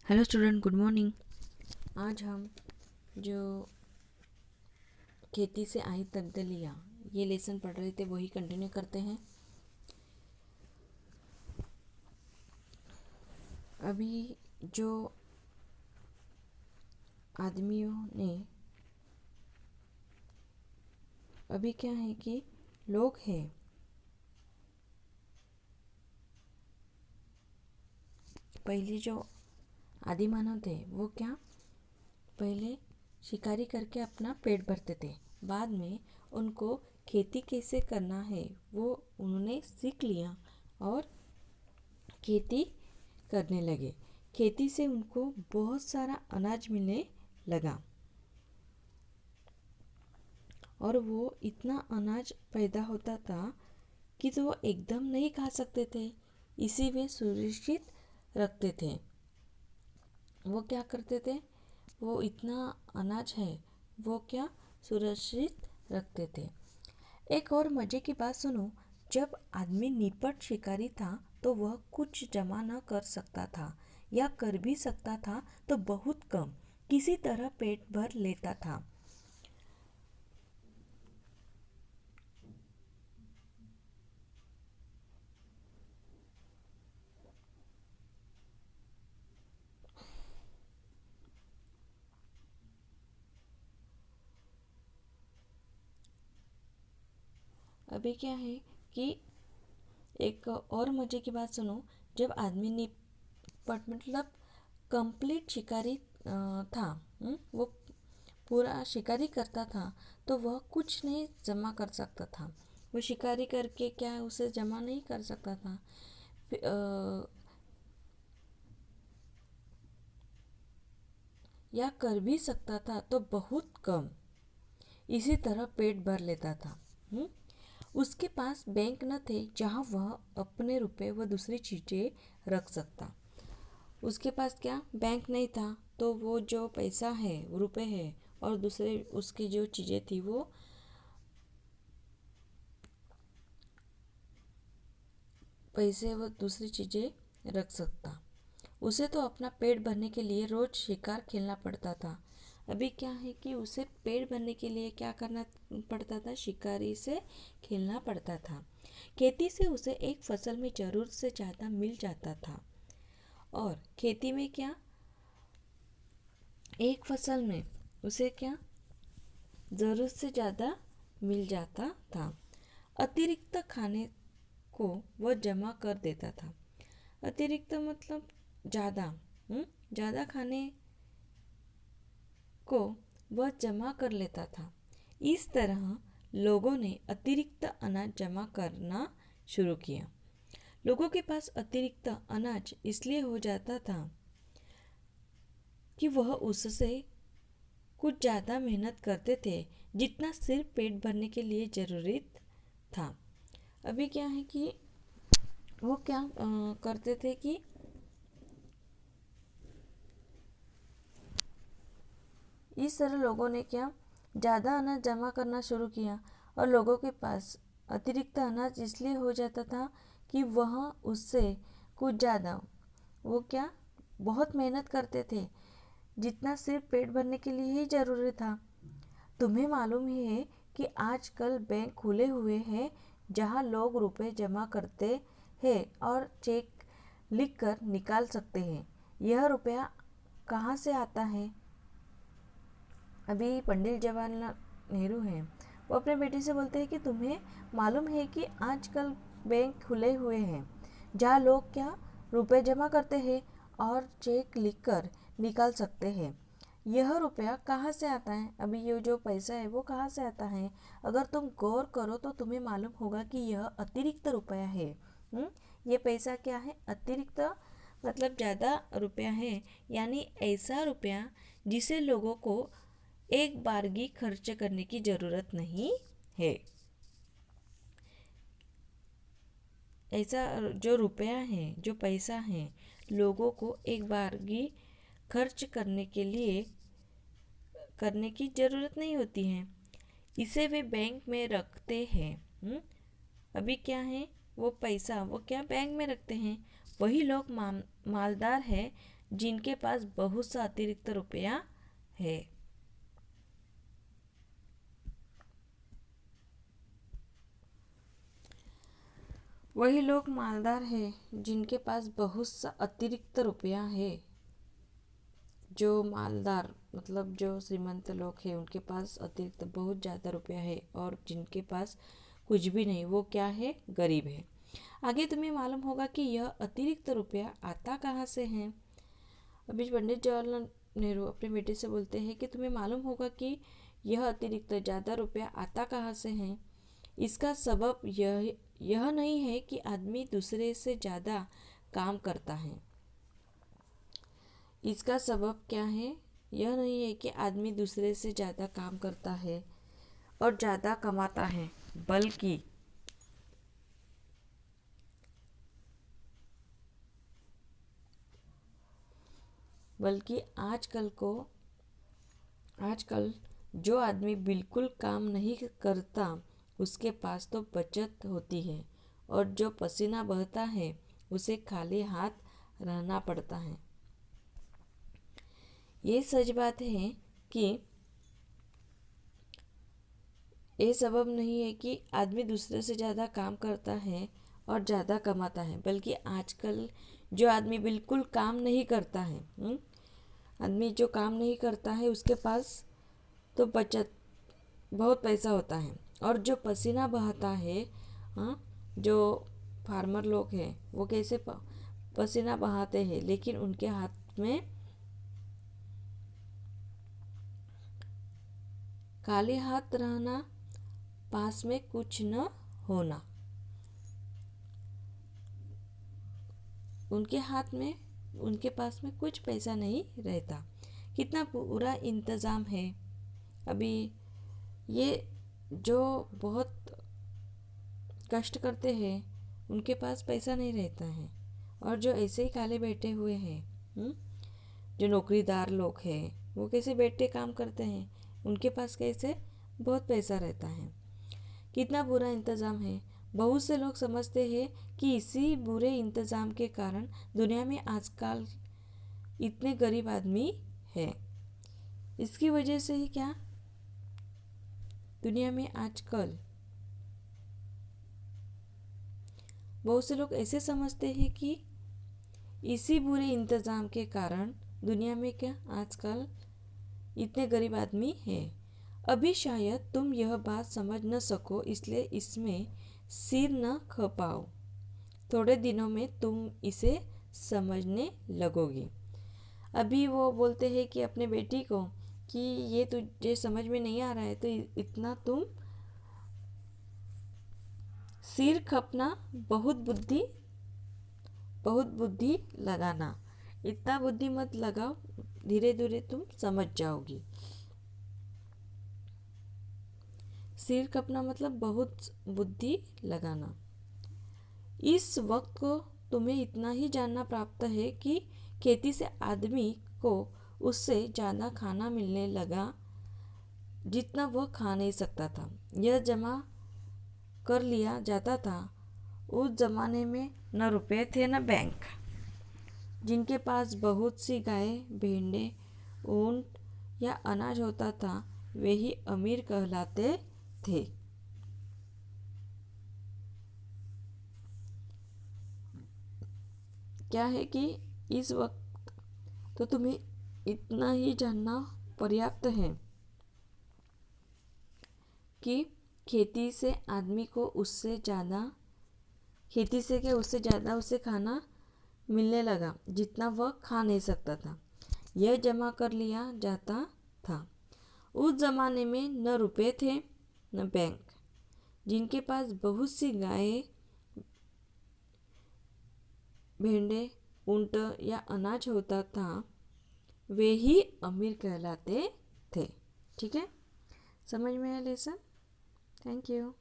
Hello student, good morning. आज हम जो खेती से आई तब्दीलियाँ ये लेसन पढ़ रहे थे वही कंटिन्यू करते हैं। अभी जो आदमियों ने अभी क्या है कि लोग हैं पहले जो आदि मानव थे वो क्या पहले शिकारी करके अपना पेट भरते थे। बाद में उनको खेती कैसे करना है वो उन्होंने सीख लिया और खेती करने लगे। खेती से उनको बहुत सारा अनाज मिलने लगा और वो इतना अनाज पैदा होता था कि तो वो एकदम नहीं खा सकते थे, इसी वे सुरक्षित रखते थे। वो क्या करते थे, वो इतना अनाज है वो क्या सुरक्षित रखते थे। एक और मज़े की बात सुनो, जब आदमी निपट शिकारी था तो वह कुछ जमा न कर सकता था या कर भी सकता था तो बहुत कम, किसी तरह पेट भर लेता था। अभी क्या है कि एक और मज़े की बात सुनो, जब आदमी निपट मतलब कंप्लीट शिकारी था, वो पूरा शिकारी करता था तो वह कुछ नहीं जमा कर सकता था। वो शिकारी करके क्या उसे जमा नहीं कर सकता था। या कर भी सकता था तो बहुत कम, इसी तरह पेट भर लेता था। उसके पास बैंक न थे जहाँ वह अपने रुपए व दूसरी चीज़ें रख सकता। उसके पास क्या बैंक नहीं था तो वो जो पैसा है रुपए है और दूसरे उसकी जो चीज़ें थी वो पैसे व दूसरी चीज़ें रख सकता। उसे तो अपना पेट भरने के लिए रोज शिकार खेलना पड़ता था। अभी क्या है कि उसे पेट भरने के लिए क्या करना पड़ता था, शिकारी से खेलना पड़ता था। खेती से उसे एक फसल में जरूरत से ज़्यादा मिल जाता था और खेती में क्या एक फसल में उसे क्या ज़रूरत से ज़्यादा मिल जाता था। अतिरिक्त खाने को वह जमा कर देता था। अतिरिक्त मतलब ज़्यादा, ज़्यादा खाने को वह जमा कर लेता था। इस तरह लोगों ने अतिरिक्त अनाज जमा करना शुरू किया। लोगों के पास अतिरिक्त अनाज इसलिए हो जाता था कि वह उससे कुछ ज़्यादा मेहनत करते थे जितना सिर्फ पेट भरने के लिए ज़रूरी था। अभी क्या है कि वो क्या करते थे कि इस तरह लोगों ने क्या ज़्यादा अनाज जमा करना शुरू किया और लोगों के पास अतिरिक्त अनाज इसलिए हो जाता था कि वह उससे कुछ ज़्यादा वो क्या बहुत मेहनत करते थे जितना सिर्फ पेट भरने के लिए ही ज़रूरी था। तुम्हें मालूम ही है कि आजकल बैंक खुले हुए हैं जहां लोग रुपए जमा करते हैं और चेक लिखकर निकाल सकते हैं। यह रुपया कहाँ से आता है? अभी पंडित जवाहरलाल नेहरू हैं, वो अपने बेटे से बोलते हैं कि तुम्हें मालूम है कि आजकल बैंक खुले हुए हैं जहाँ लोग क्या रुपए जमा करते हैं और चेक लिखकर निकाल सकते हैं। यह रुपया कहाँ से आता है? अभी ये जो पैसा है वो कहाँ से आता है? अगर तुम गौर करो तो तुम्हें मालूम होगा कि यह अतिरिक्त रुपया है। ये पैसा क्या है? अतिरिक्त मतलब ज़्यादा रुपया है, यानी ऐसा रुपया जिसे लोगों को एक बारगी खर्च करने की ज़रूरत नहीं है। ऐसा जो रुपया है, जो पैसा है, लोगों को एक बारगी खर्च करने की ज़रूरत नहीं होती है। इसे वे बैंक में रखते हैं। अभी क्या है, वो पैसा वो क्या बैंक में रखते हैं। वही लोग मालदार है जिनके पास बहुत सा अतिरिक्त रुपया है। वही लोग मालदार हैं जिनके पास बहुत सा अतिरिक्त रुपया है। जो मालदार मतलब जो श्रीमंत लोग हैं उनके पास अतिरिक्त बहुत ज़्यादा रुपया है, और जिनके पास कुछ भी नहीं वो क्या है, गरीब है। आगे तुम्हें मालूम होगा कि यह अतिरिक्त रुपया आता कहाँ से है। अभी पंडित जवाहरलाल नेहरू अपने बेटे से बोलते हैं कि तुम्हें मालूम होगा कि यह अतिरिक्त ज़्यादा रुपया आता कहाँ से है। इसका सबब यह नहीं है कि आदमी दूसरे से ज़्यादा काम करता है। इसका सबब क्या है, यह नहीं है कि आदमी दूसरे से ज़्यादा काम करता है और ज़्यादा कमाता है, बल्कि आजकल जो आदमी बिल्कुल काम नहीं करता उसके पास तो बचत होती है, और जो पसीना बहता है उसे खाली हाथ रहना पड़ता है। ये सच बात है कि ये सबब नहीं है कि आदमी दूसरे से ज़्यादा काम करता है और ज़्यादा कमाता है, बल्कि आजकल जो आदमी बिल्कुल काम नहीं करता है, आदमी जो काम नहीं करता है उसके पास तो बचत बहुत पैसा होता है, और जो पसीना बहाता है, जो फार्मर लोग हैं वो कैसे पसीना बहाते हैं, लेकिन उनके हाथ में खाली हाथ रहना, पास में कुछ न होना, उनके पास में कुछ पैसा नहीं रहता। कितना पूरा इंतज़ाम है। अभी ये जो बहुत कष्ट करते हैं उनके पास पैसा नहीं रहता है, और जो ऐसे ही खाली बैठे हुए हैं, जो नौकरीदार लोग हैं वो कैसे बैठे काम करते हैं, उनके पास कैसे बहुत पैसा रहता है। कितना बुरा इंतज़ाम है। बहुत से लोग समझते हैं कि इसी बुरे इंतज़ाम के कारण दुनिया में आजकल इतने गरीब आदमी हैं। इसकी वजह से ही क्या दुनिया में आजकल बहुत से लोग ऐसे समझते हैं कि इसी बुरे इंतज़ाम के कारण दुनिया में क्या आजकल इतने गरीब आदमी हैं। अभी शायद तुम यह बात समझ न सको, इसलिए इसमें सिर न खपाओ। थोड़े दिनों में तुम इसे समझने लगोगी। अभी वो बोलते हैं कि अपने बेटी को कि ये तुझे समझ में नहीं आ रहा है तो इतना तुम सिर खपना, बहुत बुद्धि लगाना, इतना बुद्धि मत लगाओ, धीरे धीरे तुम समझ जाओगी। सिर खपना मतलब बहुत बुद्धि लगाना। इस वक्त को तुम्हें इतना ही जानना प्राप्त है कि खेती से आदमी को उससे ज़्यादा खाना मिलने लगा जितना वह खा नहीं सकता था। यह जमा कर लिया जाता था। उस जमाने में न रुपए थे न बैंक। जिनके पास बहुत सी गाय, भेड़ें, ऊंट या अनाज होता था वे ही अमीर कहलाते थे। क्या है कि इस वक्त तो तुम्हें इतना ही जानना पर्याप्त है कि खेती से आदमी को उससे ज़्यादा उसे खाना मिलने लगा जितना वह खा नहीं सकता था। यह जमा कर लिया जाता था। उस ज़माने में न रुपए थे न बैंक। जिनके पास बहुत सी गायें, भेड़ें, ऊंट या अनाज होता था वे ही अमीर कहलाते थे। ठीक है, समझ में आया लेसन? Thank you.